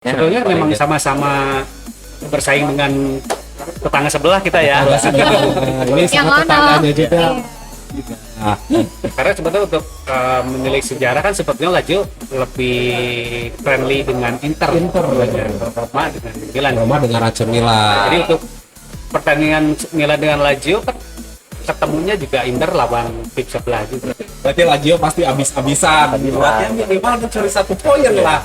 Sebetulnya memang sama-sama bersaing dengan tetangga sebelah kita ya. Ini sama tetangganya juga. Nah, Karena sebetulnya untuk menilik sejarah kan sebetulnya Lazio lebih friendly dengan Inter Roma dengan Milan. Roma dengan AC Milan. Jadi untuk pertandingan Milan dengan Lazio kan ketemunya juga Inter lawan tim sebelah juga. Berarti Lazio pasti abis-abisan. Berarti minimal mencuri 1 poin lah.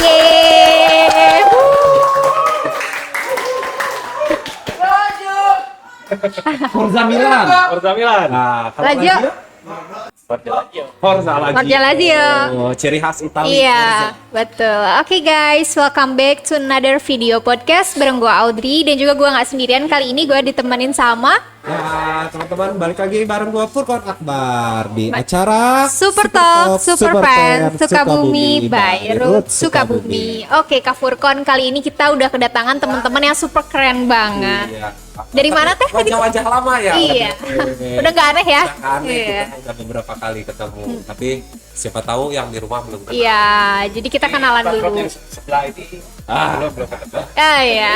Yeay! Forza Milan. Forza Milan. Nah, kalau Lazio. Forza Forza Lazio. Oh, ciri khas Italia. Iya, betul. Oke guys, welcome back to another video podcast bareng gue Audrey dan juga gue nggak sendirian. Kali ini gue ditemenin sama Ya, teman-teman, balik lagi bareng gua Furqon Akbar di acara Super Talk, Super Fan, Sukabumi by Ruth Sukabumi. Oke, Kak Furqon, kali ini kita udah kedatangan teman-teman yang super keren banget. Iya. Dari mana teh? Wajah-wajah lama ya. Iya. Udah nggak aneh ya? Udah aneh, Iya. kita udah beberapa kali ketemu. Tapi siapa tahu yang di rumah belum kenal. Iya, jadi kita kenalan Backdrop dulu. yang sebelah ini belum ketemu. Iya.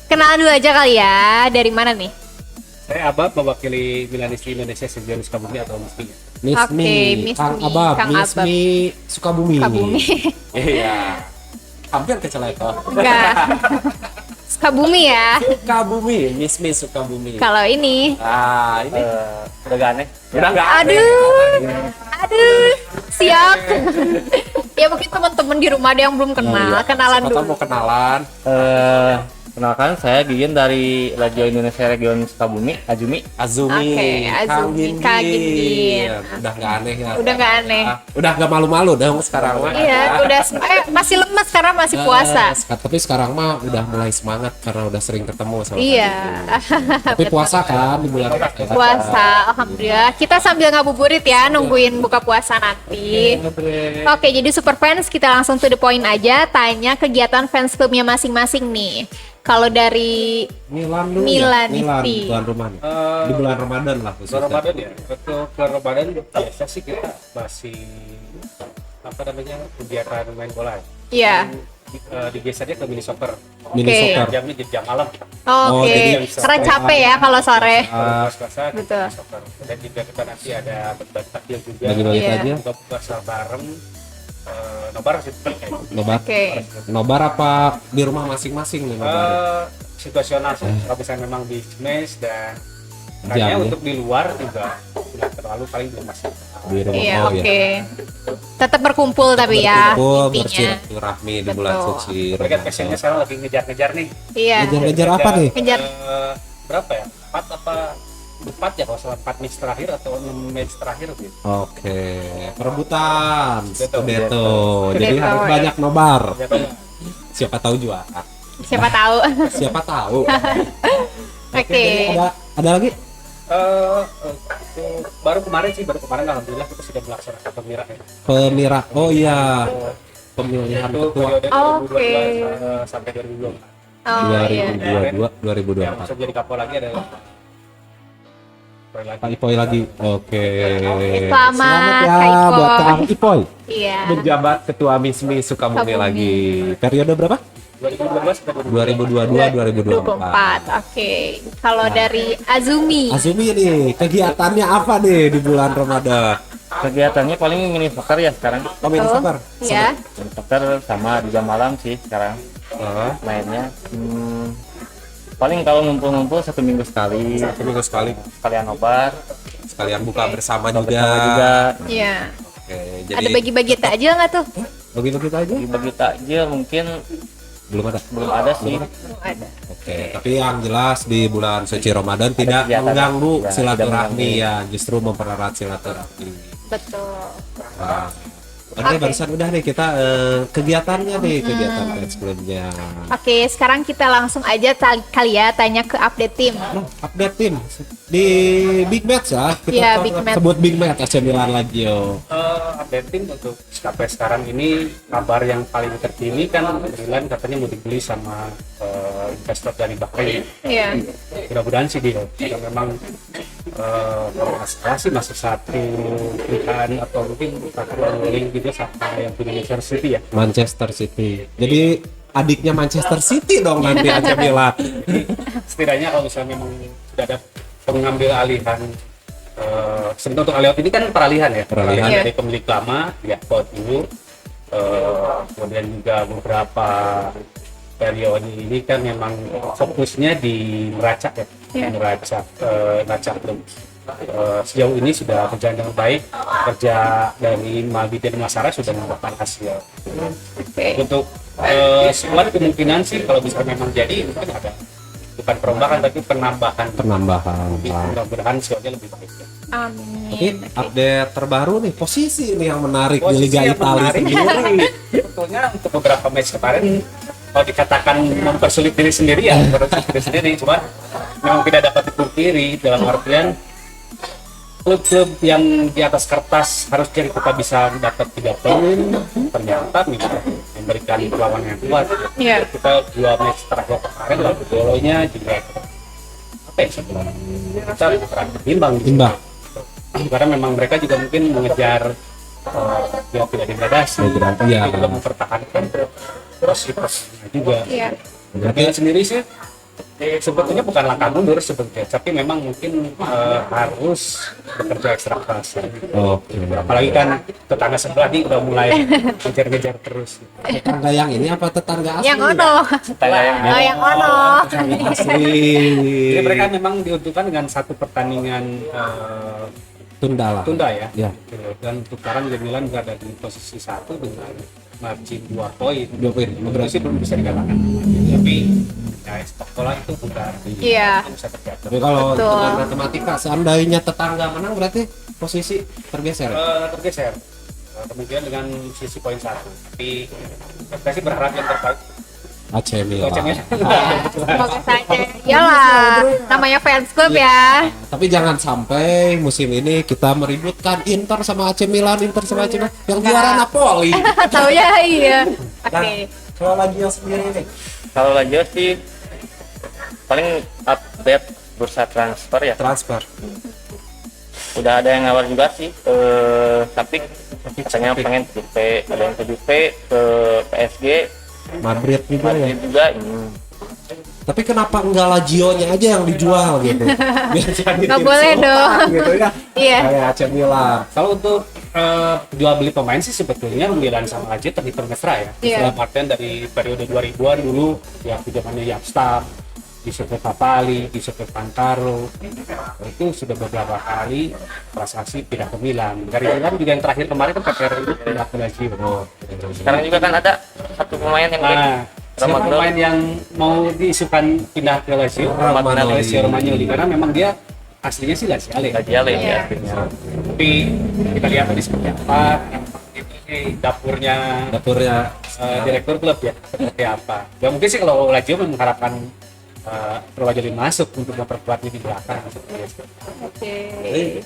Kenalan dulu aja kali ya. Dari mana nih? Saya Abab mewakili Milanisti Indonesia Sejauh Sukabumi atau Mismi. Mismi, Oke, Kang Mismi, Abab, Kang Mismi Sukabumi. Sukabumi. Iya. Hampir kecelakaan. Enggak. Sukabumi ya. Sukabumi, Mismi Sukabumi. Kalau ini, Ah, ini Udah gak aneh? udah nggak aneh. aduh, siap. Ya mungkin teman-teman di rumah ada yang belum kenal, kenalan Siapa tahu dulu. mau kenalan. Kenalkan, saya Gigin dari Lazio Indonesia Region Sukabumi, Azumi. Azumi, Oke, Azumi, Kang Gingin. Udah nggak aneh ya. Udah nggak aneh. Udah nggak malu-malu dong sekarang mah. Iya, udah masih lemes karena masih puasa. Tapi sekarang mah udah mulai semangat karena udah sering ketemu sama Iya. Kak. Tapi puasa kan di bulan Puasa, alhamdulillah. Kita sambil ngabuburit ya, nungguin buka puasa nanti. Oke, jadi super fans kita langsung to the point aja, tanya kegiatan fans klubnya masing-masing nih. Kalau dari Milan dulu Milan, ya? Milan Isti. tuan rumah nih. Di bulan Ramadan lah khususnya. Bulan Ramadan ya. Untuk bulan Ramadan biasa sih kita masih apa namanya kegiatan main bola. Iya. Digesernya ke mini soccer. Mini Oke. soccer. Jamnya jam malam. Oke, jadi karena capek ya kalau sore. Puasa Betul. soccer. Dan juga kita nanti ada berbagi takjil juga. Bagi-bagi Iya. aja. Buka puasa bareng. Nobar sih kayak gitu. Nobar. Oke. Nobar apa di rumah masing-masing nih nobar? Situasional sih. Kalau misalnya memang di mes dan kayaknya Jam, ya? untuk di luar juga nggak terlalu paling belum masih. Di rumah. Iya, Oh, oke. Tetap berkumpul tapi ya Berkumpul, intinya. bersilaturahmi di bulan Betul. suci Bagian Ramadan. passionnya sekarang lagi ngejar-ngejar nih. Iya. Ngejar-ngejar apa nih? Ngejar. Berapa ya? 4 ya kalau salah 4 match terakhir atau 6 match terakhir gitu. Oke, perebutan Scudetto. Scudetto. Jadi Scudetto, harus ya. banyak nobar. Ternyata Siapa tahu juara. Siapa tahu. Siapa tahu. Oke. Jadi ada lagi? baru kemarin alhamdulillah kita sudah melaksanakan pemilihan ya. Pemira. Oh iya. Pemilihan Itu ketua periode Oke. 2022 sampai 2024. Oh iya. 2022 Yang 2024. masuk jadi kapol lagi adalah Pak Ipoy lagi. Oke. Selamat, ya Kak Ipoy. buat Kang Ipoy. Iya. Menjabat Ketua Mismi Sukabumi Sukabumi. lagi. Periode berapa? 2012 sampai 2022 2024. Oke. Kalau dari Azumi. Azumi nih, kegiatannya apa nih di bulan Ramadan? Kegiatannya paling mini soccer ya sekarang. Komen Betul. sabar. Ya. Mini soccer sama di jam malam sih sekarang mainnya. Paling kalau ngumpul-ngumpul 1 minggu sekali, Satu minggu sekali. sekalian nobar, Sekalian buka bersama bersama juga. juga. Iya. Oke, jadi Ada bagi-bagi takjil nggak tuh? bagi-bagi aja? Bagi takjil mungkin Belum ada. belum ada sih. Ada. Oke, tapi yang jelas di bulan suci Ramadan tidak kegiatan. mengganggu Ya, silaturahmi tidak ya, justru mempererat silaturahmi. Betul. Nah, Oke, Oke. barusan udah nih kita kegiatannya nih, kegiatan fans clubnya. Oke, sekarang kita langsung aja kali ya tanya ke update tim. Nah, update tim di Big Match ya. Kita Iya, Big Match. sebut Big Match AC Milan Lazio. Update tim untuk sampai sekarang ini kabar yang paling terkini kan Milan katanya mau dibeli sama investor dari Bahrain. Iya. Mudah-mudahan sih dia karena memang kalau nggak salah sih masuk satu perusahaan atau mungkin satu link gitu sama yang punya Manchester City ya. Manchester City. Jadi adiknya Manchester City dong nanti AC Milan. Setidaknya kalau misalnya memang sudah ada pengambil alihan sebenarnya untuk alihan ini kan peralihan ya, Peralihan. dari pemilik lama ya dulu kemudian juga beberapa periode ini kan memang fokusnya di neraca ya, Iya. neraca belum sejauh ini sudah berjalan dengan baik, kerja dari Maldi dan Masara sudah membuahkan hasil. Oke. Untuk squad kemungkinan sih kalau bisa memang jadi mungkin ada bukan perombakan tapi penambahan. Mudah-mudahan squadnya lebih baik. Ya. Oke, Amin. update terbaru nih, posisi ini yang menarik di Posisi Liga yang Italia menarik sendiri. sebetulnya untuk beberapa match kemarin kalau dikatakan mempersulit diri sendiri ya mempersulit diri sendiri, cuma memang tidak dapat dipungkiri dalam artian klub-klub yang di atas kertas harusnya kita bisa dapat 3 poin ternyata memberikan perlawanan yang kuat. Iya. Kita 2 match terakhir kemarin lalu Bolonya juga apa ya sebenarnya kita berperan imbang gitu. Imbang. Karena memang mereka juga mungkin mengejar yang tidak degradasi, Degradasi, iya. juga mempertahankan posisinya juga. Iya. Berarti sendiri sih sebetulnya bukan langkah mundur sebetulnya, tapi memang mungkin harus bekerja ekstra keras. Oke. Apalagi kan tetangga sebelah nih udah mulai ngejar-ngejar terus. Tetangga yang ini apa tetangga asli? Yang ono. Oh, yang ono. Asli. Jadi mereka memang diuntungkan dengan satu pertandingan Tunda lah. tunda ya. Ya. Dan untuk sekarang Milan berada di posisi 1 dengan margin 2 poin. 2 poin. Berarti belum bisa dikatakan. Tapi ya sepak bola itu bukan Iya. bisa terjadi. Tapi kalau Betul. dengan matematika seandainya tetangga menang berarti posisi tergeser. Tergeser kemungkinan dengan sisi poin 1. Tapi kita sih berharap yang terbaik. AC Milan. Bacanya. Semoga saja. Iyalah, namanya fans club ya. Tapi jangan sampai musim ini kita meributkan Inter sama AC Milan, Inter sama AC Milan yang juara Napoli. Tahu ya, iya. Oke. Kalau lagi yang sendiri nih. Kalau Lazio sih paling update bursa transfer ya. Transfer. Udah ada yang nawar juga sih tapi katanya pengen ke Juve, ada yang ke Juve, ke PSG, Madrid juga ya. Madrid juga. Tapi kenapa enggak Lazio-nya aja yang dijual gitu? Biar jadi Nggak tim boleh sultan dong. gitu ya. Iya. Kayak AC Milan. Kalau untuk jual beli pemain sih sebetulnya Milan sama Lazio terhitung mesra ya. Iya. Dalam artian dari periode 2000-an dulu ya zamannya Yapstam, Giuseppe Papali, Giuseppe Pantaro itu sudah beberapa kali transaksi pindah ke Milan. Dari Milan juga yang terakhir kemarin kan PPR itu pindah ke Lazio. Sekarang juga kan ada satu pemain yang Nah, siapa Romagnoli. pemain yang mau diisukan pindah ke Lazio? Romagnoli. Lazio Romagnoli karena memang dia aslinya sih Laziale. Laziale Iya. ya. Tapi kita lihat tadi seperti apa ini dapurnya Dapurnya direktur klub ya seperti apa. Ya mungkin sih kalau Lazio mengharapkan Romagnoli masuk untuk memperkuat di belakang. Oke.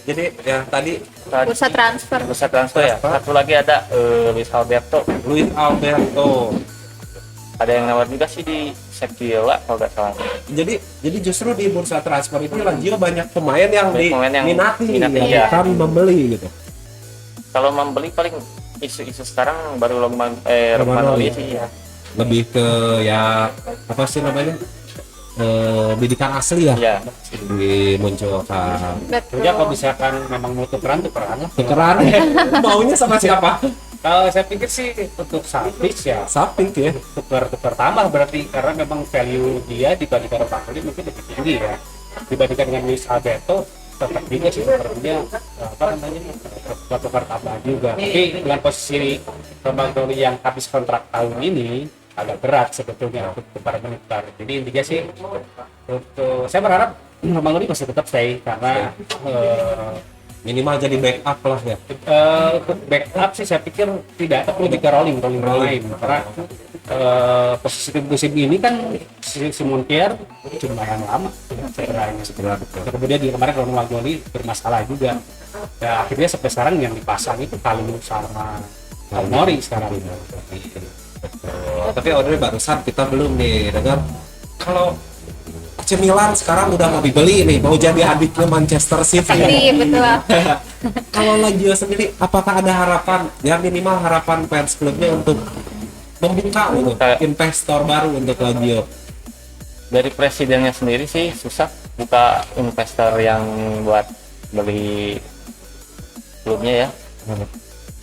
jadi ya tadi Bursa transfer. Bursa transfer ya. Satu lagi ada Luis Alberto. Luis Alberto. Ada yang nawar juga sih di Sevilla kalau nggak salah. Jadi justru di bursa transfer itu Lazio banyak pemain yang Banyak pemain yang diminati, minati, yang iya. akan membeli gitu. Kalau membeli paling isu-isu sekarang baru Romagnoli Romagnoli ya. sih ya. Lebih ke ya apa sih namanya? Bidikan asli ya. Iya. Dimunculkan. Betul. Ya kalau misalkan memang mau tukeran lah. Tukeran maunya sama siapa? Kalau saya pikir sih untuk Savic ya Saping ya. tukar tambah berarti karena memang value dia dibandingkan Romagnoli mungkin lebih tinggi ya dibandingkan dengan Luis Alberto tetap juga sih sepertinya apa namanya tukar tambah juga tapi dengan posisi Romagnoli yang habis kontrak tahun ini agak berat sebetulnya untuk tukar menukar jadi intinya sih untuk saya berharap Romagnoli masih tetap stay karena Minimal jadi backup lah ya. Untuk backup sih saya pikir tidak, tapi lebih ke rolling pemain, karena posisi tim musim ini kan si Montier lumayan lama cederanya. Kemudian di kemarin Ronald Wagnoli bermasalah juga. Ya, akhirnya sampai sekarang yang dipasang itu Kalulu sama Tomori sekarang ini. Tapi Audrey barusan kita belum nih dengar kalau AC Milan sekarang udah mau dibeli nih, mau jadi adiknya Manchester City. Iya, betul. Kalau Lazio sendiri, apakah ada harapan, ya minimal harapan fans klubnya untuk membuka untuk investor baru untuk Lazio? Dari presidennya sendiri sih susah buka investor yang buat beli klubnya ya,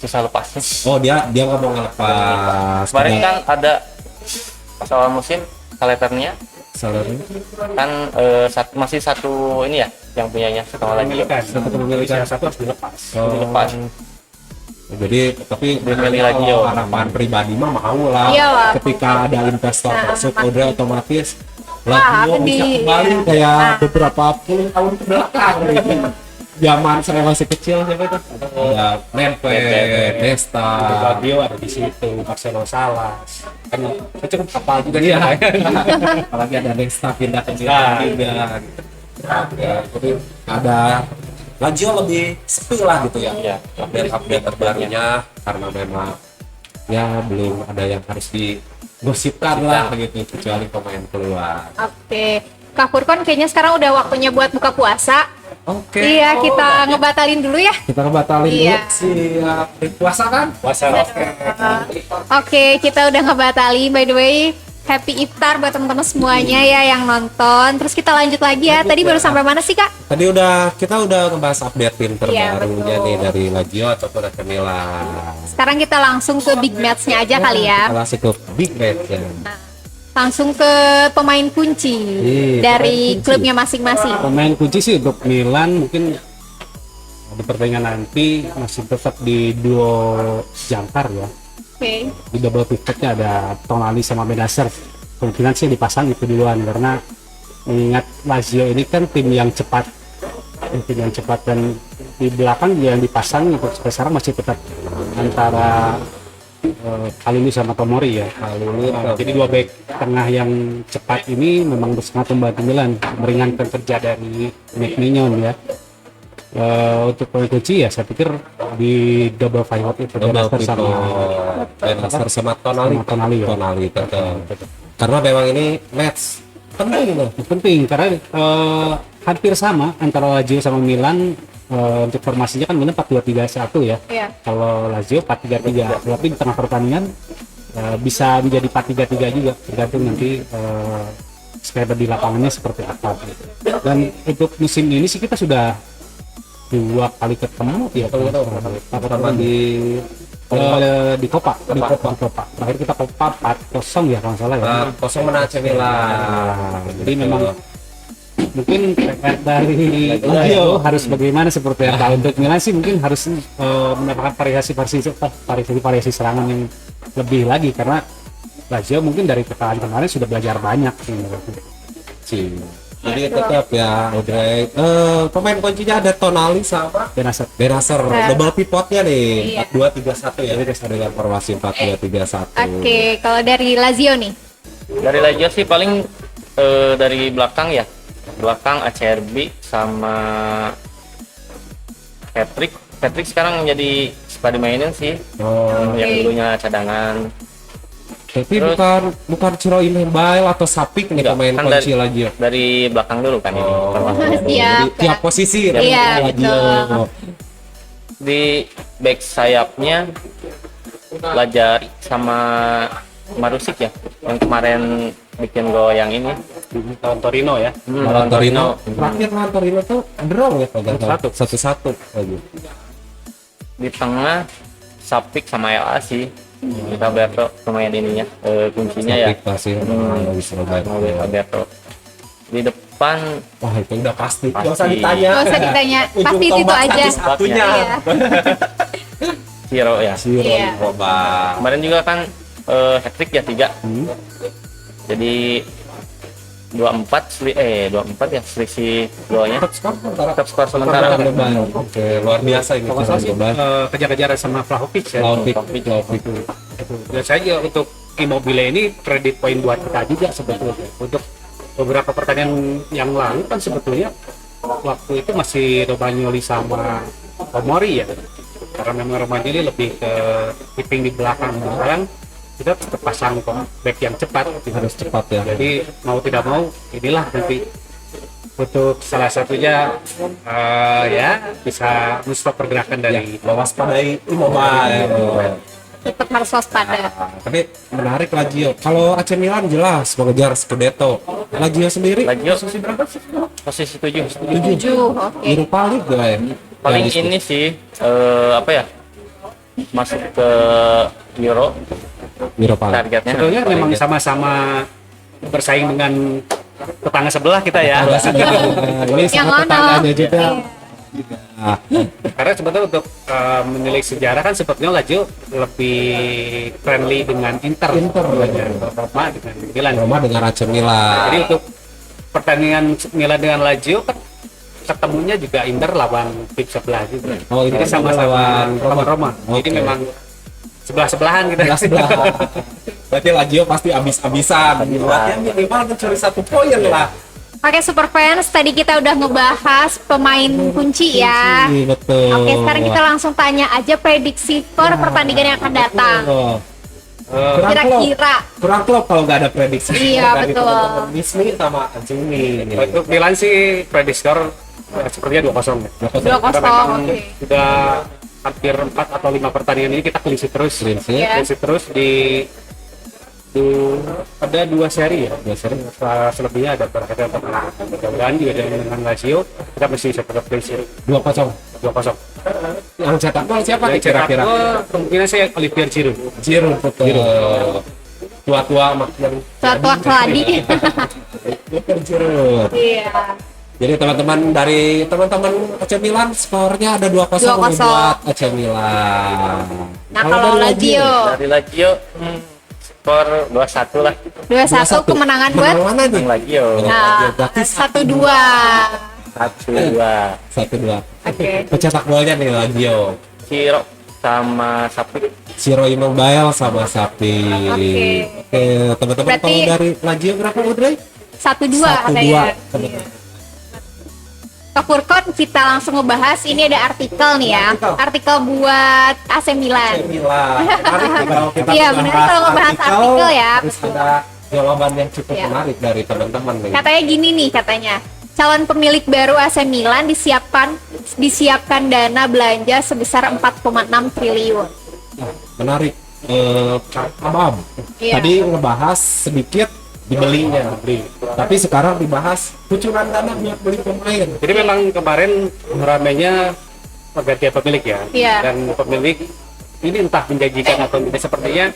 susah lepasnya. Oh dia nggak mau ngelepas. Kemarin kan ada pas awal musim Kaleternya salary. kan masih satu ini ya yang punyanya sama lagi Satu kepemilikan satu harus dilepas. dilepas. Jadi tapi Dibeli kalau Lazio. harapan pribadi mah mau lah. Iyalah. Ketika ada investor Nah, masuk udah otomatis Wah, Lazio bisa kembali kayak beberapa puluh tahun ke belakang gitu. Zaman saya masih kecil siapa itu? Ya, Nedved, Nesta. Fabio ada di situ, Marcelo Salas. Kan saya cukup kapal juga Iya. dia. Apalagi ada Nesta pindah ke Milan Nah. juga. Gitu. Ya, jadi ada Lazio lebih sepi lah gitu ya. Iya. Update terbarunya karena memang ya belum ada yang harus digosipkan lah gitu kecuali pemain keluar. Oke. Kak Furkon kayaknya sekarang udah waktunya buat buka puasa. Oke. Iya, kita ngebatalin dulu ya. Kita ngebatalin Iya. dulu siap puasa kan? Puasa Oke, kita udah ngebatalin. By the way, happy iftar buat teman-teman semuanya ya yang nonton. Terus kita lanjut lagi ya. Tadi baru sampai mana sih, Kak? Tadi kita udah ngebahas update tim Iya, terbarunya betul. nih dari Lazio ataupun AC Milan. Sekarang kita langsung ke big match-nya aja kali ya. Kita langsung ke big match ya. Langsung ke pemain kunci Iya, dari pemain kunci. klubnya masing-masing. Pemain kunci sih untuk Milan mungkin di pertandingan nanti masih tetap di duo jangkar ya. Oke. Di double pivotnya ada Tonali sama Benacer. Kemungkinan sih dipasang itu duluan karena mengingat Lazio ini kan tim yang cepat, dan di belakang yang dipasang untuk sampai sekarang masih tetap antara Kalulu sama Tomori ya. Jadi dua back tengah yang cepat ini memang sangat membantu Milan, meringankan kerja dari Nick Mignon ya. Untuk pemain kunci ya saya pikir di double pivot itu Double Benacer sama Benacer sama Tonali. Sama Tonali, ya. Tonali tetap. Karena memang ini match penting loh. penting karena hampir sama antara Lazio sama Milan. Untuk formasinya kan Milan 4-2-3-1 ya. Iya. Kalau Lazio 4-3-3, tapi di tengah pertandingan bisa menjadi 4-3-3 juga, tergantung nanti skema di lapangannya seperti apa. Dan untuk musim ini sih kita sudah 2 kali ketemu ya, pertama di Copa. Terakhir kita Copa 4-0 ya kalau nggak salah ya. Kosong menang AC Milan. Jadi memang mungkin PR dari Lazio harus bagaimana seperti apa. Untuk Milan sih mungkin harus mendapatkan variasi serangan yang lebih lagi karena Lazio mungkin dari kekalahan kemarin sudah belajar banyak sih. Jadi tetap ya Audrey. Pemain kuncinya ada Tonali sama Benacer. Benacer. Double pivotnya nih Iya. 4-2-3-1 ya. Dengan formasi 4-2-3-1. Oke, kalau dari Lazio nih. Dari Lazio sih paling dari belakang ACRB sama Patrick sekarang jadi pada mainin sih. Yang Oke. dulunya cadangan. Tapi Terus- bukan Ciro Immobile atau Sapik nih Enggak, pemain kan kunci dari- Lazio. Dari belakang dulu kan ini. Siap. Jadi tiap posisi Iya, Lazio. betul. Di back sayapnya Lajari sama Marusik ya, yang kemarin bikin gol yang ini. Lawan Torino ya. Lawan Torino. Terakhir lawan Torino tuh draw ya kalau nggak salah. 1-1. 1-1 lagi. Di tengah Sapik sama LA sih. Kita Alberto pemain ininya, kuncinya ya. Sapik pasti bisa Mau Alberto. Di depan Wah itu udah pasti. Pasti. Nggak usah ditanya. Nggak usah ditanya, Ujung pasti itu tombak aja. satu-satunya. Iya. Ciro ya. Ciro Iya. Immobile. Kemarin juga kan hat-trick ya 3. Jadi 24 ya selisih golnya. Top skor sementara. Top skor sementara. Oke, luar biasa ini. Kalau nggak salah sih kejar-kejaran sama Vlahovic ya. Vlahovic. Dan saya juga untuk Immobile ini kredit poin buat kita juga sebetulnya. Untuk beberapa pertandingan yang lalu kan sebetulnya waktu itu masih Romagnoli sama Tomori ya. Karena memang Romagnoli lebih ke keeping di belakang. Sekarang kita tetap pasang back yang cepat, Harus cepat ya. jadi mau tidak mau inilah nanti untuk salah satunya ya bisa menstop pergerakan dari Mewaspadai Immobile. Tetap harus waspada. Tapi menarik Lazio. Kalau AC Milan jelas mengejar Scudetto. Lazio sendiri Lazio posisi berapa sih? posisi 7. 7, oke. Europa League lah ya. Paling Yang ini sih apa ya? Masuk ke Euro Europa League. targetnya. sebetulnya memang sama-sama bersaing dengan tetangga sebelah kita ya. Ini Yang sama mana? tetangganya juga. Nah, Karena sebetulnya untuk menilik sejarah kan sebetulnya Lazio lebih friendly dengan Inter Roma dengan Milan. Roma dengan AC Milan. Jadi untuk pertandingan Milan dengan Lazio kan ketemunya juga Inter lawan tim sebelah juga. Oh, ini Jadi sama-sama lawan Roma. Jadi Oke. memang sebelah-sebelahan kita. Sebelah. Berarti Lazio pasti habis-habisan. Buatnya minimal mencuri 1 poin lah. Oke, super fans, tadi kita udah ngebahas pemain kunci ya. Iya, betul. Oke, sekarang kita langsung tanya aja prediksi skor pertandingan yang akan datang. Oh. Kurang Kira-kira. kurang klop kalau nggak ada prediksi Iya, dari betul. teman-teman Disney sama Anjing. Untuk Milan sih prediksi skor sepertinya 2-0 ya. 2-0, Karena memang oke. sudah hampir 4 atau 5 pertandingan ini kita clean sheet terus. Iya. Clean sheet terus di ada 2 seri ya. 2 seri. Selebihnya ada berkaitan dengan mudah-mudahan juga dengan Lazio kita mesti bisa tetap clean sheet 2-0. 2-0. Yang cetak gol siapa nih Yang cetak kira-kira? gol kemungkinan saya Olivier Giroud. Giroud, betul. Tua-tua mak yang Tua-tua keladi. Olivier Giroud. Iya. Jadi teman-teman dari teman-teman AC Milan skornya ada 2-0 2-0. buat AC Milan. Nah, kalau dari Lazio Dari Lazio skor 2-1 lah. 2-1 kemenangan buat Menang mana nih? Menang Lazio. nah, Berarti 1-2. 1-2. 1-2. Oke. Pencetak golnya nih Lazio. Ciro sama Sapi. Ciro Immobile sama Sapi. Oke. Oke, teman-teman Berarti- kalau dari Lazio berapa Audrey? 1-2 katanya. 1-2. Ke Furkon kita langsung ngebahas, ini ada artikel nih ya. Artikel buat AC Milan. Milan. Menarik nih kalau kita Iya, benar kalau ngebahas artikel ya. Harus ada jawaban yang cukup Iya. menarik dari teman-teman nih. Katanya gini nih katanya. Calon pemilik baru AC Milan disiapkan dana belanja sebesar 4,6 triliun. Menarik. Abam. Iya. Tadi ngebahas sedikit dibelinya, tapi sekarang dibahas kucuran dana buat beli pemain. Jadi memang kemarin ramainya pergantian pemilik ya. Iya. Dan pemilik ini entah menjanjikan atau tidak, sepertinya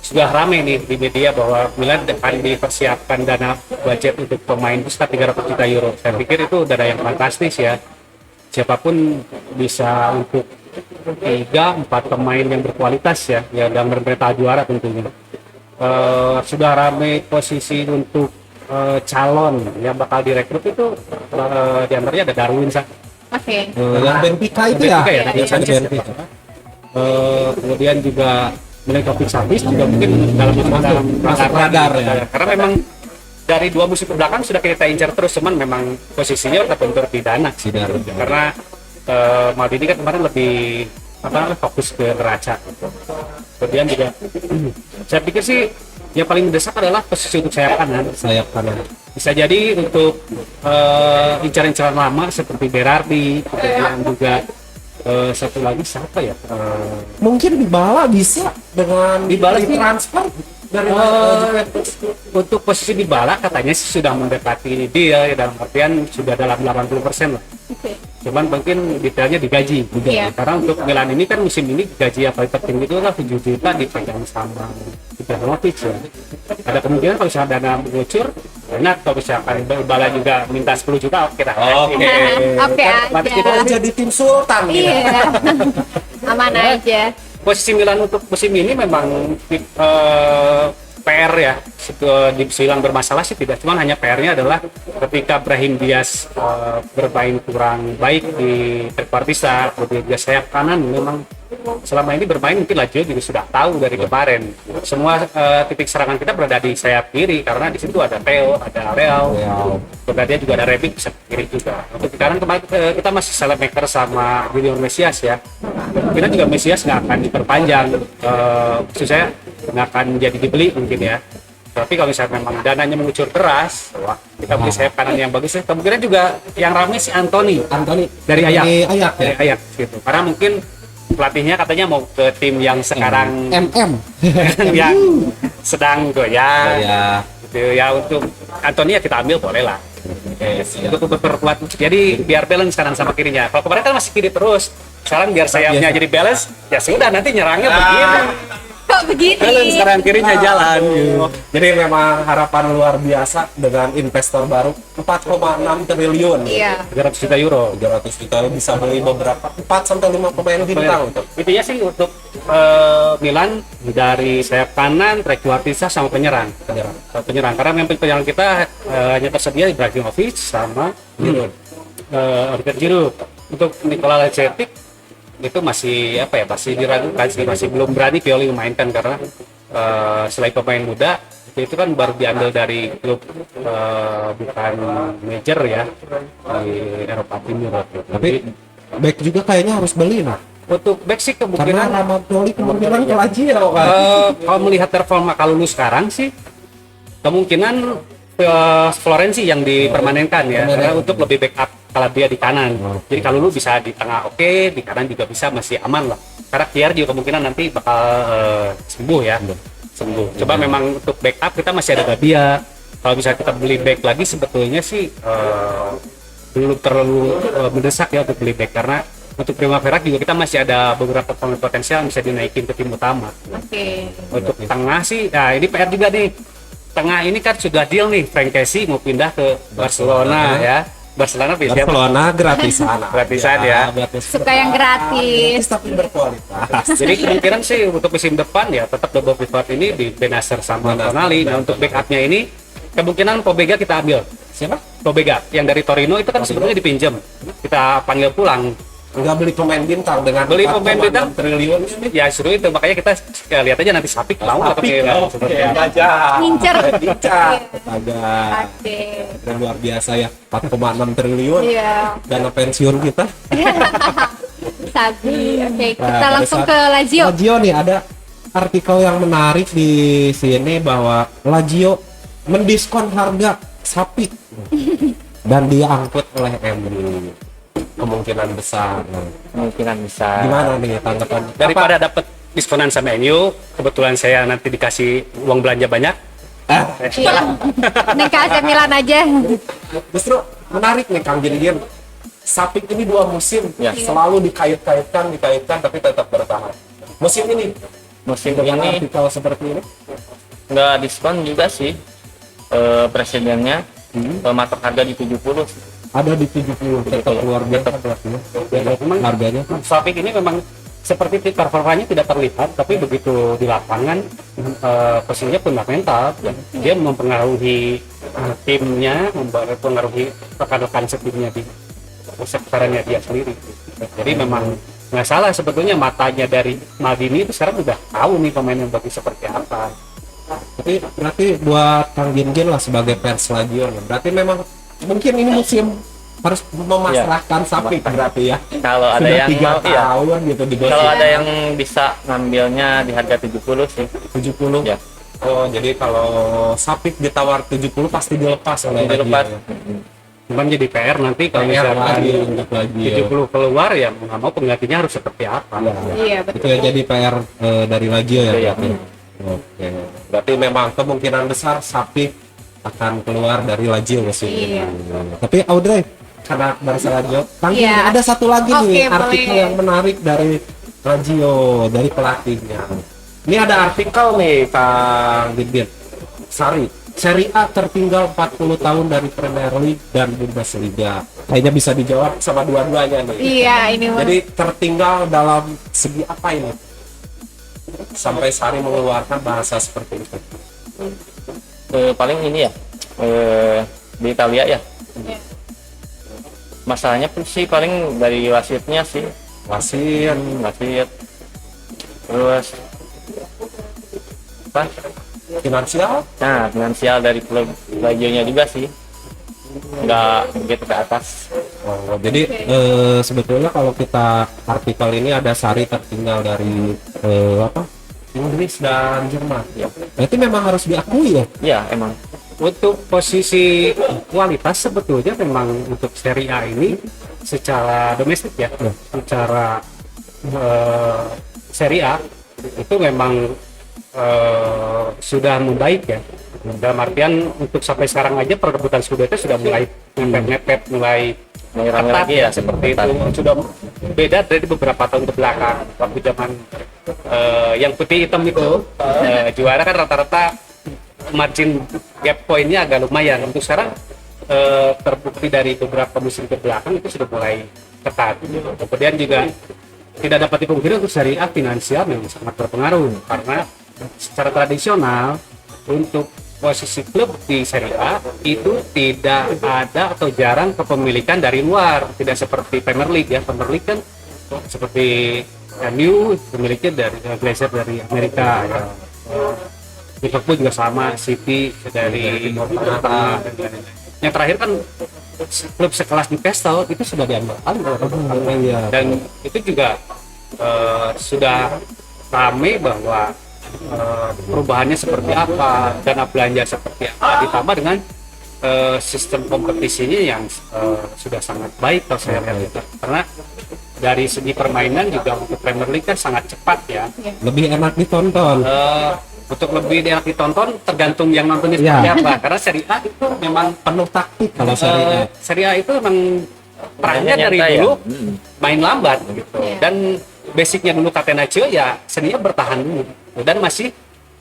sudah ramai nih di media bahwa Milan akan dipersiapkan dana budget untuk pemain itu sekitar 300 juta euro. Saya pikir itu dana yang fantastis ya. Siapapun bisa untuk 3-4 pemain yang berkualitas ya dan bermental juara tentunya. Sudah ramai posisi untuk calon yang bakal direkrut itu diantaranya ada Darwin Sa. Oke. Yang Benfica itu ya, Benfica ya, yang iya. Benfica. Kemudian juga Milenkovic Savic juga mungkin dalam masuk radar ya. Karena memang dari 2 musim ke belakang sudah kita incar terus, cuman memang posisinya terbentur di dana Si Darwin. karena Maldini kan kemarin lebih fokus ke neraca. Kemudian juga saya pikir sih yang paling mendesak adalah posisi untuk sayap kanan. Sayap kanan. Bisa jadi untuk incaran-incaran lama seperti Berardi, kemudian juga satu lagi siapa ya? Mungkin Dybala bisa dengan Dybala sih- transfer dari Juventus. Untuk posisi Dybala katanya sih sudah mendekati dia ya, dalam artian sudah dalam 80% lah. Oke. Cuman mungkin detailnya digaji. Iya. Karena untuk Milan ini kan musim ini gaji yang paling tertinggi itu adalah 7 juta dipegang sama Ibrahimovic ya. Ada kemungkinan kalau misalnya dana mengucur, enak kalau misalkan Dybala juga minta 10 juta, oke dah. Oke. Oke Kan aja. kita Jadi tim sultan ya. Iya. Aman aja. Posisi Milan untuk musim ini memang PR ya, dibilang bermasalah sih tidak, cuman hanya PR-nya adalah ketika Brahim Diaz bermain kurang baik di trequartista, kemudian dia sayap kanan, memang selama ini bermain mungkin Lazio juga sudah tahu dari kemarin. Semua titik serangan kita berada di sayap kiri karena di situ ada Theo, ada Real, kemudian juga ada Rebic bisa kiri juga. Untuk di kanan kemarin kita masih Salemaker sama Junior Mesias ya. Kita juga Mesias nggak akan diperpanjang, maksud saya nggak akan jadi dibeli mungkin ya. Tapi kalau misalnya memang dananya mengucur keras, wah, kita beli sayap kanan yang bagus ya. Kemungkinan juga yang ramai si Anthony dari Ajax, dari Ajax gitu. Karena mungkin pelatihnya katanya mau ke tim yang sekarang yang sedang goyang. Gitu ya, untuk Anthony ya kita ambil boleh lah. Untuk berperkuat, jadi biar balance kanan sama kirinya. Kalau kemarin kan masih kiri terus, sekarang biar sayapnya jadi balance, ya sudah nanti nyerangnya begini. Kok begini? Balance kanan kirinya jalan. Jadi memang harapan luar biasa dengan investor baru 4,6 triliun. Iya. 300 juta euro. 300 juta bisa beli beberapa 4 sampai 5 pemain bintang itu. Intinya sih untuk Milan dari sayap kanan, trequartista sama penyerang. Penyerang karena memang penyerang kita hanya tersedia Ibrahimovic sama Giroud. Oliver Giroud. Untuk Nikola Lacetic itu masih apa ya, masih diragukan sih, masih belum berani Pioli memainkan karena selain pemain muda itu kan baru diambil dari klub bukan major ya di Eropa Timur. Tapi back juga kayaknya harus beli nah. Untuk back sih Karena kemungkinan Ramadoli kemungkinan ke Lazio kan. kalau melihat performa Kalulu sekarang sih kemungkinan Florenzi yang dipermanenkan ya, karena untuk lebih backup Calabria di kanan. Jadi Kalulu bisa di tengah oke, di kanan juga bisa, masih aman lah. Karena Kier juga kemungkinan nanti bakal sembuh ya. Sembuh. Coba memang untuk backup kita masih ada Gabia. Kalau bisa kita beli back lagi sebetulnya sih belum terlalu mendesak ya untuk beli back, karena untuk Primavera juga kita masih ada beberapa pemain potensial yang bisa dinaikin ke tim utama. Untuk tengah sih, nah ini PR juga nih. Tengah ini kan sudah deal nih, Frank Kessie mau pindah ke Barcelona ya. Barcelona gratisan ya. Suka yang gratis. Tapi berkualitas. Jadi kemungkinan sih untuk musim depan ya tetap double pivot ini di Benacer sama Tonali. Nah untuk backupnya ini kemungkinan Pobega kita ambil. Siapa? Pobega yang dari Torino itu kan sebetulnya dipinjam. Kita panggil pulang. Enggak beli pemain bintang dengan Beli pemain bintang triliun ya seru itu, makanya kita lihat aja nanti Sapik mau nggak pakai gajah Ngincer. agak dan luar biasa ya 4,6 triliun Iya. dana pensiun kita. Sabi. Oke, kita Nah, langsung pada ke saat Lazio. Lazio nih ada artikel yang menarik di sini bahwa Lazio mendiskon harga Sapik dan diangkut oleh MU. Kemungkinan besar. Kemungkinan bisa. Gimana nih tanggapan? daripada dapat diskonan sama MU, kebetulan saya nanti dikasih uang belanja banyak. Iya. Nih ke AC Milan aja. Justru menarik nih Kang Gin. Sapik ini 2 musim Ya. selalu dikait-kaitkan tapi tetap bertahan. Musim ini dengan ini artikel seperti ini nggak diskon juga sih. Presidennya matok harga di 70 sih. ada di 70 tetap luar biasa Memang harganya. Sapik ini memang seperti performanya tidak terlihat, tapi begitu di lapangan posisinya fundamental. Dia mempengaruhi timnya, mempengaruhi rekan-rekan setimnya di sektorannya dia sendiri. Jadi memang nggak salah sebetulnya matanya dari Maldini itu sekarang udah tahu nih pemain yang bagus seperti apa. Tapi berarti buat Kang Gin lah sebagai fans Lazio, berarti memang mungkin ini musim harus memasrahkan Sapik berarti ya. Kalau ada Sudah yang 3 mau, iya. tahun gitu di Kalau ada yang bisa ngambilnya di harga 70 sih. 70. Ya. Oh, jadi kalau Sapik ditawar 70 pasti dilepas oleh Dilepas. Lazio. Cuman jadi PR nanti kalau PR misalnya lagi untuk Lazio. 70 keluar ya mau nggak mau penggantinya harus seperti apa. Iya, betul. Itu ya jadi PR dari Lazio ya. Iya. berarti? Oke. Berarti memang kemungkinan besar Sapik akan keluar dari Lazio musim ini. Iya. Tapi Audrey, karena dari Lazio, Kang Gin, Iya. ada satu lagi nih Oke, artikel boleh. yang menarik dari Lazio, dari pelatihnya. Ini ada artikel nih Kang Gin. Serie A tertinggal 40 tahun dari Premier League dan Bundesliga. Kayaknya bisa dijawab sama dua-duanya nih. Iya, ini mah. Jadi tertinggal dalam segi apa ini? Sampai Sari mengeluarkan bahasa seperti itu. Paling ini ya, di Italia ya. Masalahnya sih paling dari wasitnya sih, wasit. Terus apa? Finansial? Nah, finansial dari klub Lazio-nya juga sih, nggak begitu ke atas. Oh, jadi sebetulnya kalau kita artikel ini ada sari tertinggal dari apa? Inggris dan Jerman. Ya, Berarti memang harus diakui ya. ya emang. Untuk posisi kualitas sebetulnya memang untuk Serie A ini secara domestik ya, secara Serie A itu memang sudah membaik ya. Dalam artian untuk sampai sekarang aja perebutan Scudetto sudah mulai mepet, mulai Rame ketat lagi ya, ya, seperti ketat. itu. Sudah beda dari beberapa tahun ke belakang. Waktu zaman yang putih hitam itu juara kan rata-rata margin gap poinnya agak lumayan. Untuk sekarang terbukti dari beberapa musim ke belakang itu sudah mulai ketat. Kemudian juga tidak dapat dipungkiri untuk Serie A finansial memang sangat berpengaruh, karena secara tradisional untuk posisi klub di Serie A itu tidak ada atau jarang kepemilikan dari luar, tidak seperti Premier League ya. Premier League kan seperti MU pemiliknya dari Glazer dari Amerika ya. Liverpool juga sama, City dari Tengah. Yang terakhir kan klub sekelas Newcastle itu sudah diambil alih oleh dan itu juga sudah ramai bahwa perubahannya seperti apa, dana belanja seperti apa, ditambah dengan sistem kompetisinya yang sudah sangat baik kalau saya lihat itu. Karena dari segi permainan juga untuk Premier League kan sangat cepat ya. Lebih enak ditonton. Untuk lebih enak ditonton tergantung yang nontonnya seperti apa. Karena Serie A itu memang Penuh taktik kalau Serie A. Serie A itu memang perannya Mainnya dari nyantai dulu ya. main lambat gitu. Dan basicnya dulu Catenaccio ya seninya bertahan dulu dan masih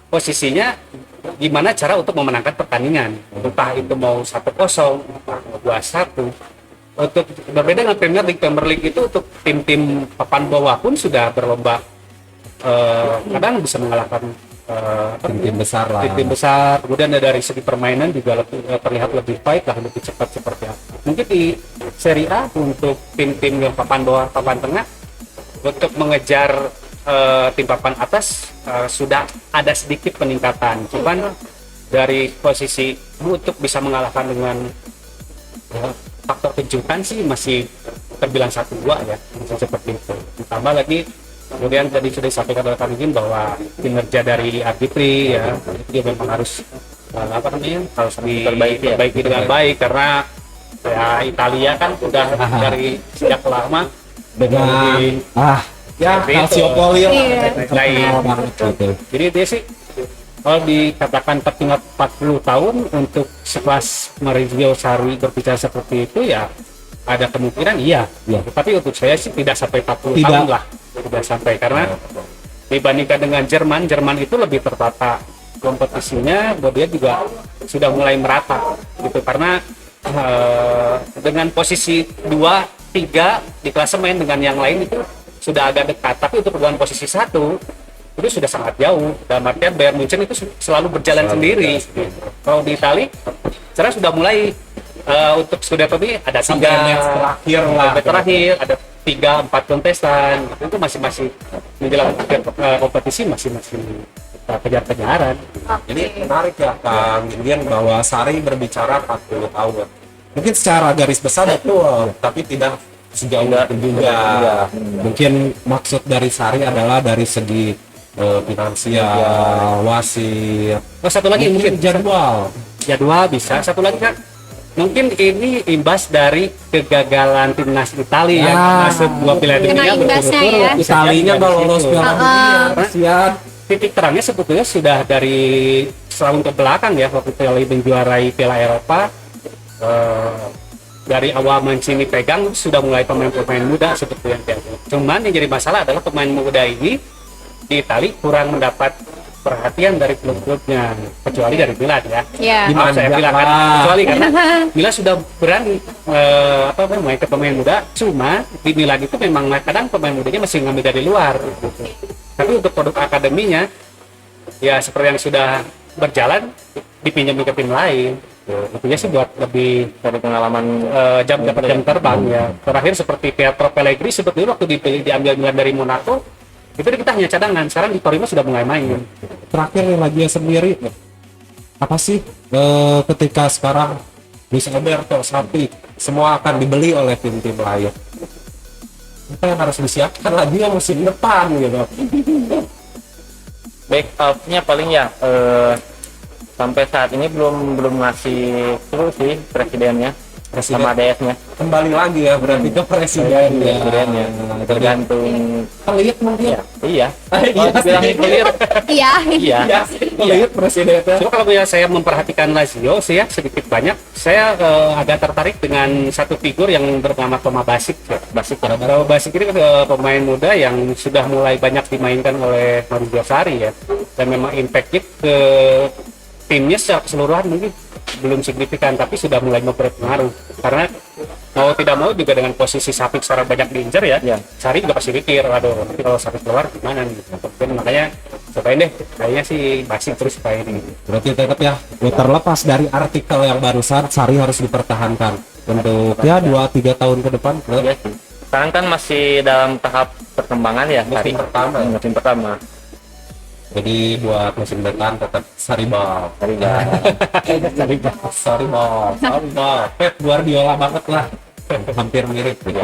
posisinya gimana cara untuk memenangkan pertandingan, entah itu mau 1-0, entah mau 2-1. Untuk berbeda dengan Premier League itu untuk tim-tim papan bawah pun sudah berlomba kadang bisa mengalahkan Tim-tim besar lah. tim besar. Kemudian dari segi permainan juga terlihat lebih baik lah, lebih cepat seperti apa. Mungkin di Serie A untuk tim-tim yang papan bawah, papan tengah untuk mengejar tim papan atas sudah ada sedikit peningkatan. Cuman dari posisi untuk bisa mengalahkan dengan faktor kejutan sih masih terbilang 1-2 ya, masih seperti itu. Ditambah lagi kemudian tadi sudah disampaikan oleh Kang Igin bahwa kinerja dari arbitri ya itu dia memang harus harus diperbaiki dengan baik, karena ya Italia kan udah dari sejak lama Dengan ya seperti itu. Calciopoli lah. Iya. Baik. Terkenal banget gitu. Jadi dia sih kalau dikatakan tertinggal 40 tahun untuk sekelas Maurizio Sarri berbicara seperti itu ya ada kemungkinan iya. Tapi untuk saya sih tidak sampai 40 Tidak. tahun lah. Tidak sampai, karena dibandingkan dengan Jerman itu lebih tertata kompetisinya, kemudian juga sudah mulai merata gitu, karena dengan posisi 2-3 di klasemen dengan yang lain itu sudah agak dekat, tapi untuk dengan posisi 1 itu sudah sangat jauh. Dalam artian Bayern Munchen itu selalu berjalan sendiri. Kalau di Itali sekarang sudah mulai untuk Scudetto ini ada 3 match terakhir lah. sampai terakhir ada 3-4 kontestan itu masih menjelang kompetisi masih kejar-kejaran. Ini menarik ya Kang Indian bahwa Sarri berbicara 40 tahun. Mungkin secara garis besar betul, tapi tidak sejauh itu juga. Mungkin maksud dari Sarri adalah dari segi finansial, wasit, Satu lagi mungkin jadwal. bisa. Satu lagi kan mungkin ini imbas dari kegagalan timnas Italia yang masuk 2 Piala Kena Dunia imbasnya berturut-turut. ya. Bisa Italinya jadi nggak dari lolos situ. Piala Dunia. Siap. Titik terangnya sebetulnya sudah dari setahun ke belakang ya, waktu Italia menjuarai Piala Eropa. Dari awal Mancini pegang sudah mulai pemain-pemain muda seperti yang dia. Cuman yang jadi masalah adalah pemain muda ini di Italia kurang mendapat perhatian dari klub-klubnya, kecuali dari Milan ya. Iya. Maaf saya bilang kan, Lah. kecuali karena Milan sudah berani main ke pemain muda. Cuma di Milan itu memang kadang pemain mudanya masih ngambil dari luar. Gitu. Tapi untuk produk akademinya, ya seperti yang sudah berjalan dipinjami ke tim lain. Intinya sih buat lebih dari pengalaman jam dapat jam terbang ya. Terakhir seperti Pietro Pellegrini sebetulnya waktu diambil Milan dari Monaco itu kita hanya cadangan. Sekarang di Torino sudah mulai main. Terakhir nih Lazio sendiri, apa sih ketika sekarang Luis Alberto, Sapi semua akan dibeli oleh tim-tim lain, apa yang harus disiapkan lagi ya musim depan gitu? backupnya paling ya sampai saat ini belum ngasih clue sih presidennya sama DS-nya. Kembali lagi ya berarti ke presiden ya. Presidennya tergantung Pelit mungkin. iya Iya, bilang clear Iya. iya ya pelit presidennya. Cuma kalau saya memperhatikan Lazio sih ya sedikit banyak saya agak tertarik dengan satu figur yang bernama Toma Basic. Toma Basic ini pemain muda yang sudah mulai banyak dimainkan oleh Maurizio Sarri ya, dan memang impactnya ke timnya secara keseluruhan mungkin belum signifikan, tapi sudah mulai berpengaruh karena mau tidak mau juga dengan posisi Sapi secara banyak diincar ya, Sarri juga pasti mikir, waduh nanti kalau Sapi keluar gimana nih, dan makanya cobain deh kayaknya sih Basic terus supaya ini. Berarti tetap ya, terlepas dari artikel yang barusan, Sarri harus dipertahankan untuk ya 2-3 tahun ke depan. Iya sih. Sekarang kan masih dalam tahap perkembangan ya, Musim pertama. musim pertama. Jadi buat musim depan tetap Saribal. Saribal. Pep Guardiola banget lah. Hampir mirip gitu.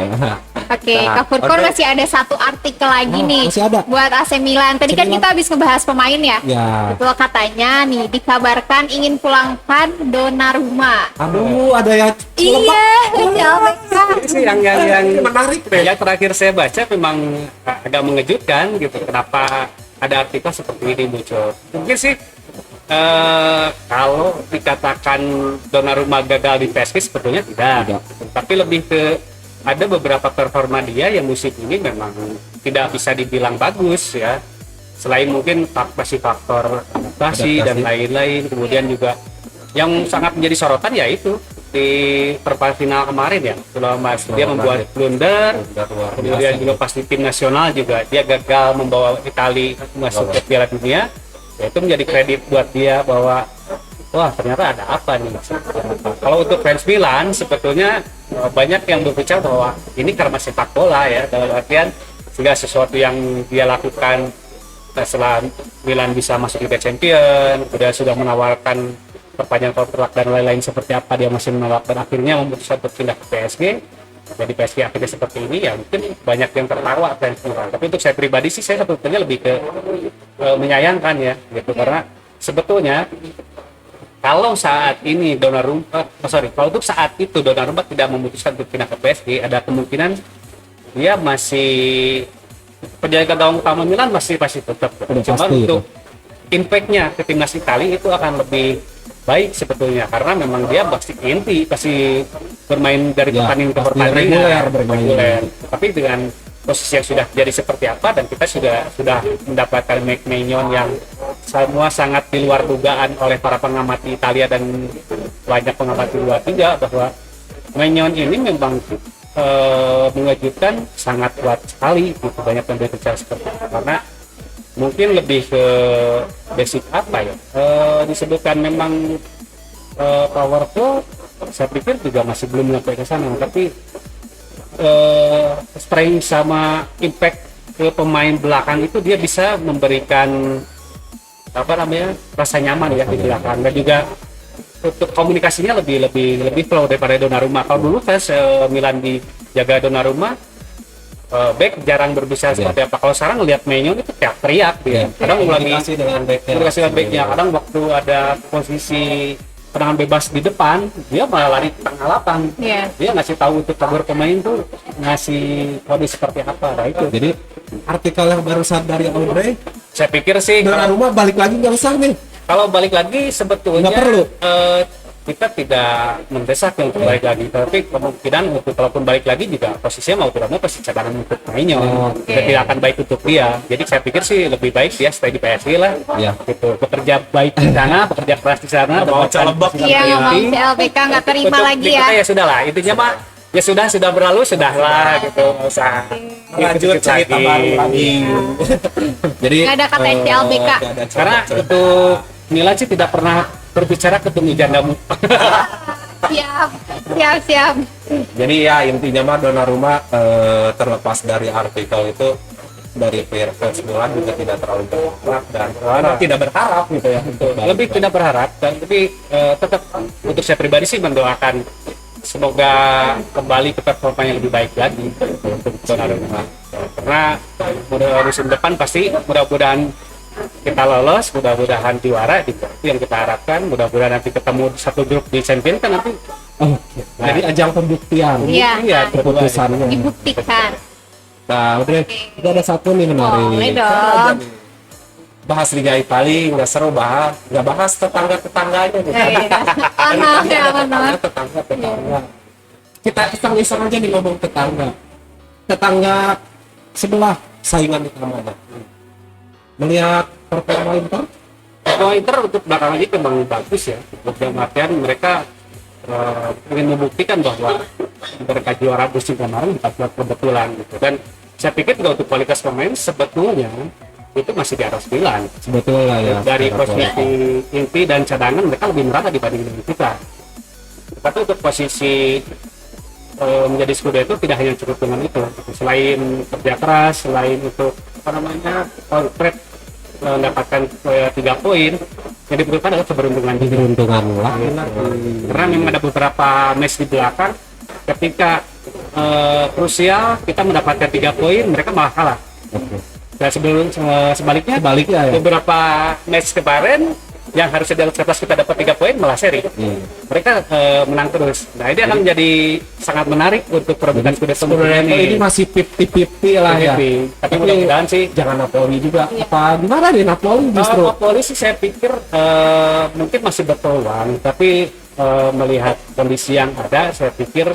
Oke, Nah, Kak Furkon oke. masih ada satu artikel lagi nih masih ada. buat AC Milan. Tadi AC kan Milan. kita habis ngebahas pemain ya. Ya. Betul, katanya nih dikabarkan ingin pulangkan Donnarumma. Aduh, ada yang Iya, LBK. Ini sih yang menarik deh. yang terakhir saya baca memang agak mengejutkan gitu, kenapa ada artikel seperti ini muncul. Mungkin sih kalau dikatakan Donnarumma gagal di PSG sebetulnya tidak. Tapi lebih ke ada beberapa performa dia yang musim ini memang tidak bisa dibilang bagus ya. Selain mungkin masih faktor adaptasi dan lain-lain, kemudian juga yang sangat menjadi sorotan yaitu di perempat final kemarin ya, dia membuat blunder, kemudian juga pas di tim nasional juga dia gagal membawa Italia masuk ke Piala Dunia. Ya, itu menjadi kredit buat dia bahwa wah ternyata ada apa nih. Kalau untuk fans Milan sebetulnya banyak yang berbicara bahwa ini karena sepak bola ya, dalam artian segala sesuatu yang dia lakukan setelah Milan bisa masuk Liga Champions, kemudian sudah menawarkan perpanjangan kontrak dan lain-lain seperti apa, dia masih menolak dan akhirnya memutuskan untuk pindah ke PSG. Jadi PSG akhirnya seperti ini ya, mungkin banyak yang tertawa fans Milan. Tapi untuk saya pribadi sih saya sebetulnya lebih ke menyayangkan ya gitu, karena sebetulnya kalau saat ini kalau untuk saat itu Donnarumma tidak memutuskan untuk pindah ke PSG, ada kemungkinan dia masih penjaga gawang utama Milan masih tetap. Cuma untuk impact-nya ke timnas Italia itu akan lebih baik sebetulnya, karena memang dia pasti bermain dari pertandingan ke pertandingan reguler. Tapi dengan posisi yang sudah jadi seperti apa, dan kita sudah mendapatkan Maignan yang semua sangat di luar dugaan oleh para pengamat di Italia dan banyak pengamat di luar juga, bahwa Maignan ini memang mengejutkan sangat kuat sekali gitu. Banyak yang berbicara seperti itu karena mungkin lebih ke basic apa ya, disebutkan memang powerful, saya pikir juga masih belum sampai ke sana, tapi strength sama impact ke pemain belakang itu dia bisa memberikan rasa nyaman ya di belakang, dan juga untuk komunikasinya lebih flow daripada Donnarumma. Kalau dulu fans Milan dijaga Donnarumma, back jarang berbicara seperti apa. Kalau sekarang ngelihat Maignan itu teriak dia. Kadang komunikasi dengan backnya, kadang waktu ada posisi tendangan bebas di depan, dia malah lari tengah lapang. Dia ngasih tahu untuk kabar pemain tuh, ngasih kode seperti apa. Nah itu. Jadi artikel yang barusan dari Andre, saya pikir sih Donnarumma balik lagi nggak usah nih. kalau balik lagi sebetulnya Nggak perlu. Kita tidak mendesak untuk balik lagi, tapi kemungkinan untuk kalaupun balik lagi juga posisinya mau tidak mau pasti cadangan untuk Maignan. Tidak akan baik untuk dia. Jadi saya pikir sih lebih baik dia stay di PSG lah. Gitu, bekerja baik di sana, bekerja keras di sana. Mau celebak. Iya, nggak mau CLBK nggak terima Untuk lagi di ya. kita ya sudah lah, intinya mah ya sudah berlalu sudahlah gitu, nggak usah Lanjut cerita baru lagi. Jadi Nggak ada kata CLBK. karena untuk Milan sih tidak pernah berbicara ketemu jandamu. Siap, siap, siap. Jadi ya intinya mah Donnarumma terlepas dari artikel itu dari pihak fans Milan juga tidak terlalu berharap dan tidak berharap gitu ya. Lebih tidak berharap, tapi tetap untuk saya pribadi sih mendoakan semoga kembali ke performa yang lebih baik lagi untuk Donnarumma. Karena musim depan pasti mudah-mudahan kita lolos, mudah-mudahan juara, itu yang kita harapkan. Mudah-mudahan nanti ketemu satu grup di Champions kan nanti. Jadi ajang pembuktian. Iya, Keputusannya. dibuktikan. Nah, udah kita ada satu nih menarik. Boleh dong. Bahas Liga Italia nggak seru, nggak bahas tetangga-tetangganya nih. Tetangga. Kita iseng-iseng aja nih ngomong tetangga. Tetangga sebelah saingan utamanya. Melihat performa Inter untuk belakangan ini memang bagus ya. Dalam artian mereka ingin membuktikan bahwa mereka juara musim kemarin bukan kebetulan gitu. Dan saya pikir juga untuk kualitas pemain sebetulnya itu masih di atas Milan. sebetulnya ya. Dari posisi inti dan cadangan mereka lebih merata dibanding dengan kita. Tapi untuk posisi menjadi Scudetto tidak hanya cukup dengan itu. Selain kerja keras, selain untuk konkret mendapatkan 3 poin, yang dibutuhkan adalah keberuntungan lah. karena memang ada beberapa match di belakang ketika krusial kita mendapatkan 3 poin, mereka malah kalah. Dan sebaliknya ya. beberapa match kemarin yang harusnya di atas kita dapat 3 poin malah seri. Mereka menang terus. Nah, ini akan menjadi sangat menarik untuk perebutan Scudetto Ini masih 50-50 lah ya. Tapi mudah-mudahan sih Jangan Napoli juga. Apa gimana nih Napoli justru? Napoli sih saya pikir mungkin masih berpeluang, tapi melihat kondisi yang ada, saya pikir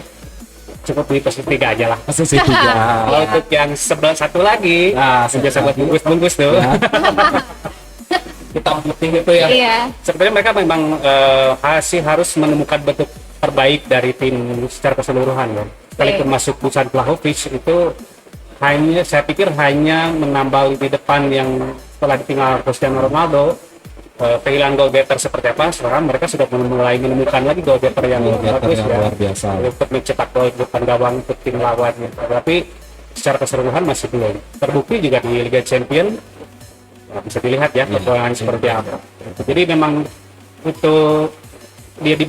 cukup di posisi 3 aja lah. Posisi 3. Kalau untuk yang sebelah satu lagi, biasa buat bungkus-bungkus tuh. Hitam putih itu ya. Iya. Sebenarnya mereka memang harus menemukan bentuk terbaik dari tim secara keseluruhan ya. Sekalipun masuk Dusan Vlahovic itu saya pikir hanya menambah di depan yang setelah ditinggal Cristiano Ronaldo, kehilangan goal getter seperti apa. Sekarang mereka sudah mulai menemukan lagi goal getter yang bagus ya, luar biasa untuk mencetak gol depan gawang untuk tim lawan. Tapi secara keseluruhan masih belum terbukti juga di Liga Champions. Bisa dilihat ya performanya seperti apa. Jadi memang itu dia di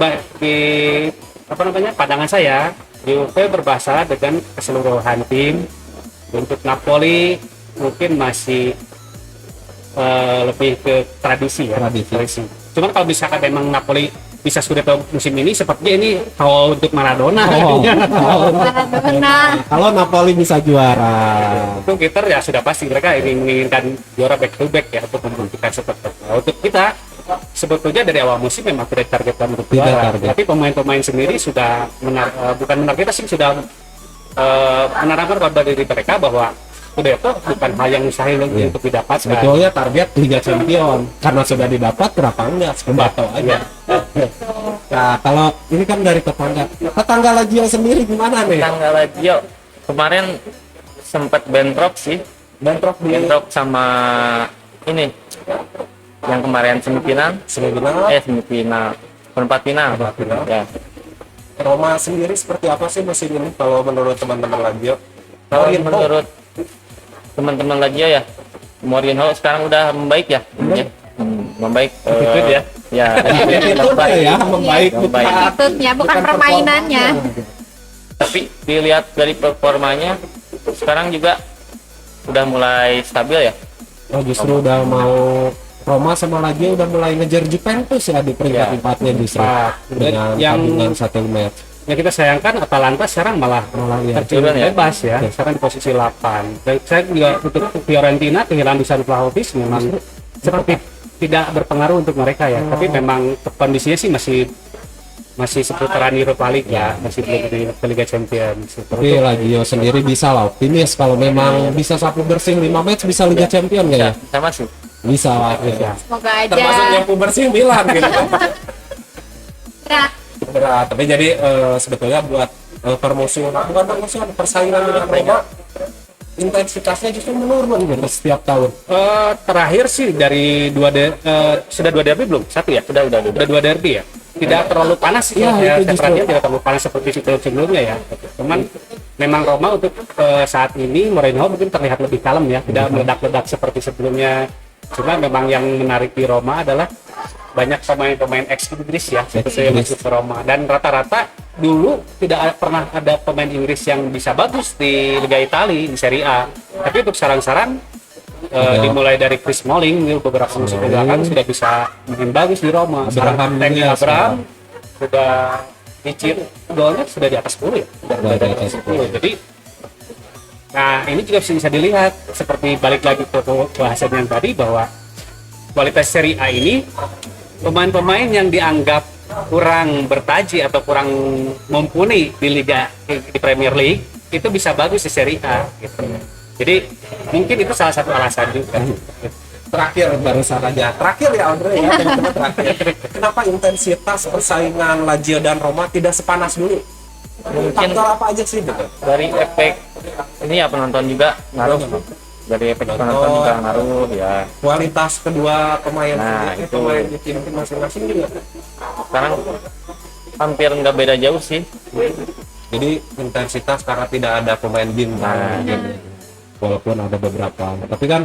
pandangan saya Juve berbahasa dengan keseluruhan tim. Untuk Napoli mungkin masih lebih ke tradisi ya. Tradisi. Cuman kalau misalkan memang Napoli bisa Scudetto musim ini, sepertinya ini haul untuk Maradona. Maradona. Kalau Napoli bisa juara, Untuk Inter ya sudah pasti mereka menginginkan juara back to back ya untuk membuktikan seperti itu. Nah, untuk kita sebetulnya dari awal musim memang tidak targetkan untuk juara, tapi pemain-pemain sendiri sudah bukan menargetkan sih, sudah menanamkan pada diri mereka bahwa Scudetto bukan hal yang mustahil untuk didapat. sebetulnya target Liga Champion karena sudah didapat, kenapa enggak Scudetto aja. Nah, kalau ini kan dari tetangga Lazio sendiri gimana nih? Tetangga Lazio kemarin sempat bentrok sih, bentrok sama ini yang kemarin semifinal perempat final ya. Roma sendiri seperti apa sih musim ini kalau menurut teman-teman Lazio? Menurut teman-teman Lazio ya, Mourinho sekarang udah membaik ya, membaik ya. Ya, membaik. Attitude-nya, bukan permainannya. Tapi dilihat dari performanya sekarang juga udah mulai stabil ya. Oh, justru udah mau Roma sama Lazio udah mulai ngejar Juventus ya di peringkat 4-nya justru. Dengan tandingan 1 match. Yang kita sayangkan Atalanta sekarang malah terjun bebas ya. Sekarang di posisi 8. Dan saya juga untuk Fiorentina kehilangan Dusan Vlahovic memang seperti tidak berpengaruh untuk mereka ya. Tapi memang kondisinya sih masih seputaran Europa League ya, masih belum di Liga Champions. Tapi Lazio sendiri bisa lah optimis kalau memang bisa sapu bersih 5 match bisa Liga Champion nggak ya? Sama sih. Bisa lah. Ya. Semoga aja. Termasuk nyapu bersih Milan gitu. Berat. Tapi jadi sebetulnya buat permusuhan persaingan dengan Roma intensitasnya justru menurun gitu setiap tahun. Terakhir sih dari sudah 2 derby belum? Satu ya? Sudah 2 derby ya? Tidak terlalu panas sih, Iya, ya, itu saya perhatikan tidak terlalu panas seperti sebelumnya ya. Cuman memang Roma untuk saat ini Mourinho mungkin terlihat lebih kalem ya, tidak meledak-ledak seperti sebelumnya. Cuma memang yang menarik di Roma adalah banyak pemain-pemain ex-Inggris ya seperti yang masuk ke Roma, dan rata-rata dulu tidak pernah ada pemain Inggris yang bisa bagus di Liga Italia di Serie A. Tapi untuk sekarang dimulai dari Chris Smalling beberapa musim belakang sudah bisa main bagus di Roma. Sekarang Tammy Abraham sudah dicir golnya sudah di atas 10 ya, sudah di atas 10. Jadi nah ini juga bisa dilihat seperti balik lagi ke bahasan yang tadi bahwa kualitas Serie A ini pemain-pemain yang dianggap kurang bertaji atau kurang mumpuni di Premier League itu bisa bagus di Serie A gitu. Jadi mungkin itu salah satu alasan juga. Terakhir barusan aja. Terakhir ya Andre ya, terakhir. Kenapa intensitas persaingan Lazio dan Roma tidak sepanas dulu? Mungkin Faktor apa aja sih gitu? dari efek ini ya penonton juga ngaruh. Dari efek penonton juga ngaruh ya. Kualitas kedua pemain, Nah, itu itu. pemain di tim masing-masing juga. Sekarang hampir nggak beda jauh sih. Jadi intensitas karena tidak ada pemain bintang. Walaupun ada beberapa, tapi kan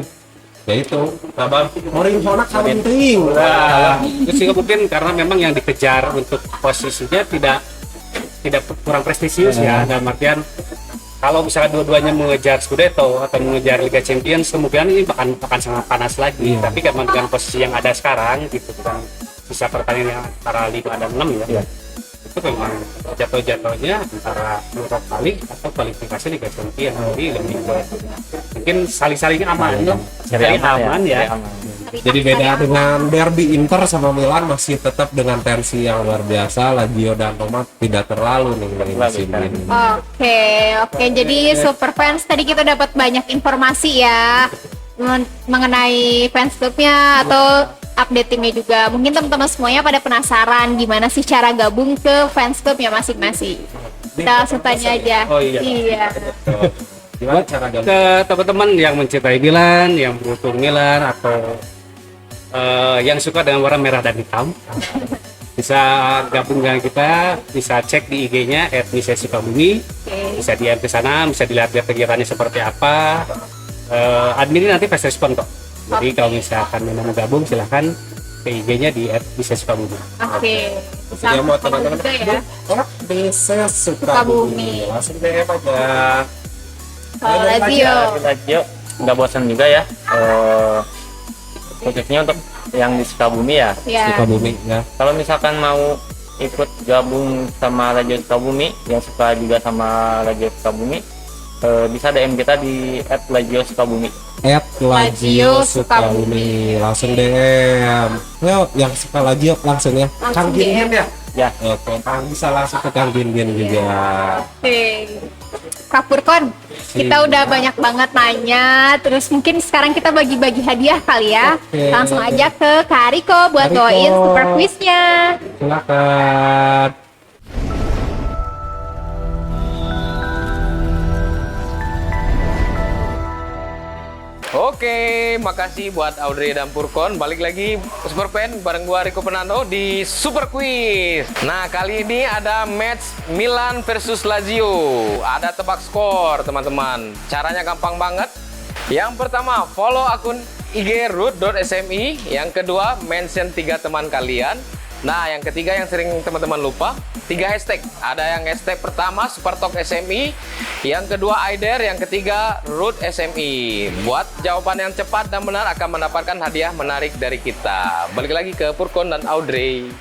ya itu abang Mourinho nak sama penting. Nah, itu sih mungkin karena memang yang dikejar untuk posisinya tidak kurang prestisius ya, dalam artian kalau misalnya dua-duanya mengejar Scudetto atau mengejar Liga Champions, kemungkinan ini akan sangat panas lagi. Tapi kan dengan posisi yang ada sekarang gitu kan, sisa pertandingan yang antara 5 dan 6 ya, itu memang jatuh-jatuhnya antara Europa League atau kualifikasi Liga Champions. Jadi lebih mungkin saling-saling aman lah, saling aman ya. Jadi beda dengan derby Inter sama Milan masih tetap dengan tensi yang luar biasa. Lazio dan Roma tidak terlalu nih musim ini. Oke, jadi super fans tadi kita dapat banyak informasi ya mengenai fans clubnya atau update timnya juga. Mungkin teman-teman semuanya pada penasaran gimana sih cara gabung ke fans clubnya masing-masing. Kita langsung tanya aja. Oh iya. Iya. Gimana cara gabung? Ke teman-teman yang mencintai Milan, yang mendukung Milan atau yang suka dengan warna merah dan hitam, bisa gabung dengan kita, bisa cek di IG-nya @misesukabumi, bisa DM ke sana, bisa dilihat kegiatannya seperti apa. Admin ini nanti fast respon kok. Jadi kalau misalkan memang mau gabung silahkan ke IG-nya di @misesukabumi. Oke. Ya mau teman-teman juga ya. bisa Sukabumi langsung DM aja. Kalau Lazio. Lazio nggak bosan juga ya. Khususnya untuk yang di Sukabumi ya. Ya. Sukabumi ya. Kalau misalkan mau ikut gabung sama Lazio Sukabumi, yang suka juga sama Lazio Sukabumi, bisa DM kita di @lazio_sukabumi. @lazio Sukabumi langsung DM. Yo, yang suka Lazio langsung ya. Kang Gin ya. Ya. Oke, Kang bisa langsung ke Kang Gin juga. Oke. Kak Purkon, kita udah banyak banget nanya, terus mungkin sekarang kita bagi-bagi hadiah kali ya. Oke. Langsung aja ke Kak Riko buat Kak Riko. bawain super quiznya. Silakan. Oke, makasih buat Audrey dan Purkon. Balik lagi Super Fan bareng gua Riko Penando di Super Quiz. Nah, kali ini ada match Milan versus Lazio. Ada tebak skor, teman-teman. Caranya gampang banget. Yang pertama, follow akun IG root.smi. Yang kedua, mention 3 teman kalian. Nah, yang ketiga yang sering teman-teman lupa, 3 hashtag. Ada yang hashtag pertama Supertalk SMI, yang kedua Aider, yang ketiga Root SMI. Buat jawaban yang cepat dan benar akan mendapatkan hadiah menarik dari kita. Balik lagi ke Purkon dan Audrey.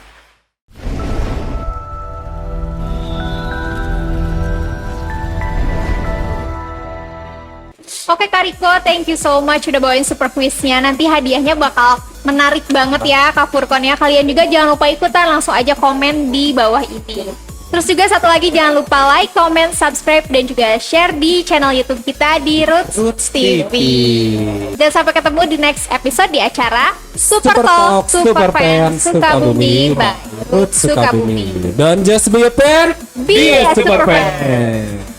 Oke Kak Riko, thank you so much udah bawain super quiznya. Nanti hadiahnya bakal menarik banget ya Kak Purkon ya. Kalian juga jangan lupa ikutan, langsung aja komen di bawah ini. Terus juga satu lagi, jangan lupa like, comment, subscribe, dan juga share di channel YouTube kita di Roots TV. Dan sampai ketemu di next episode di acara Super Talk Super Fan Sukabumi by Roots Sukabumi. Don't just be a fan, Be a super super fan. fan.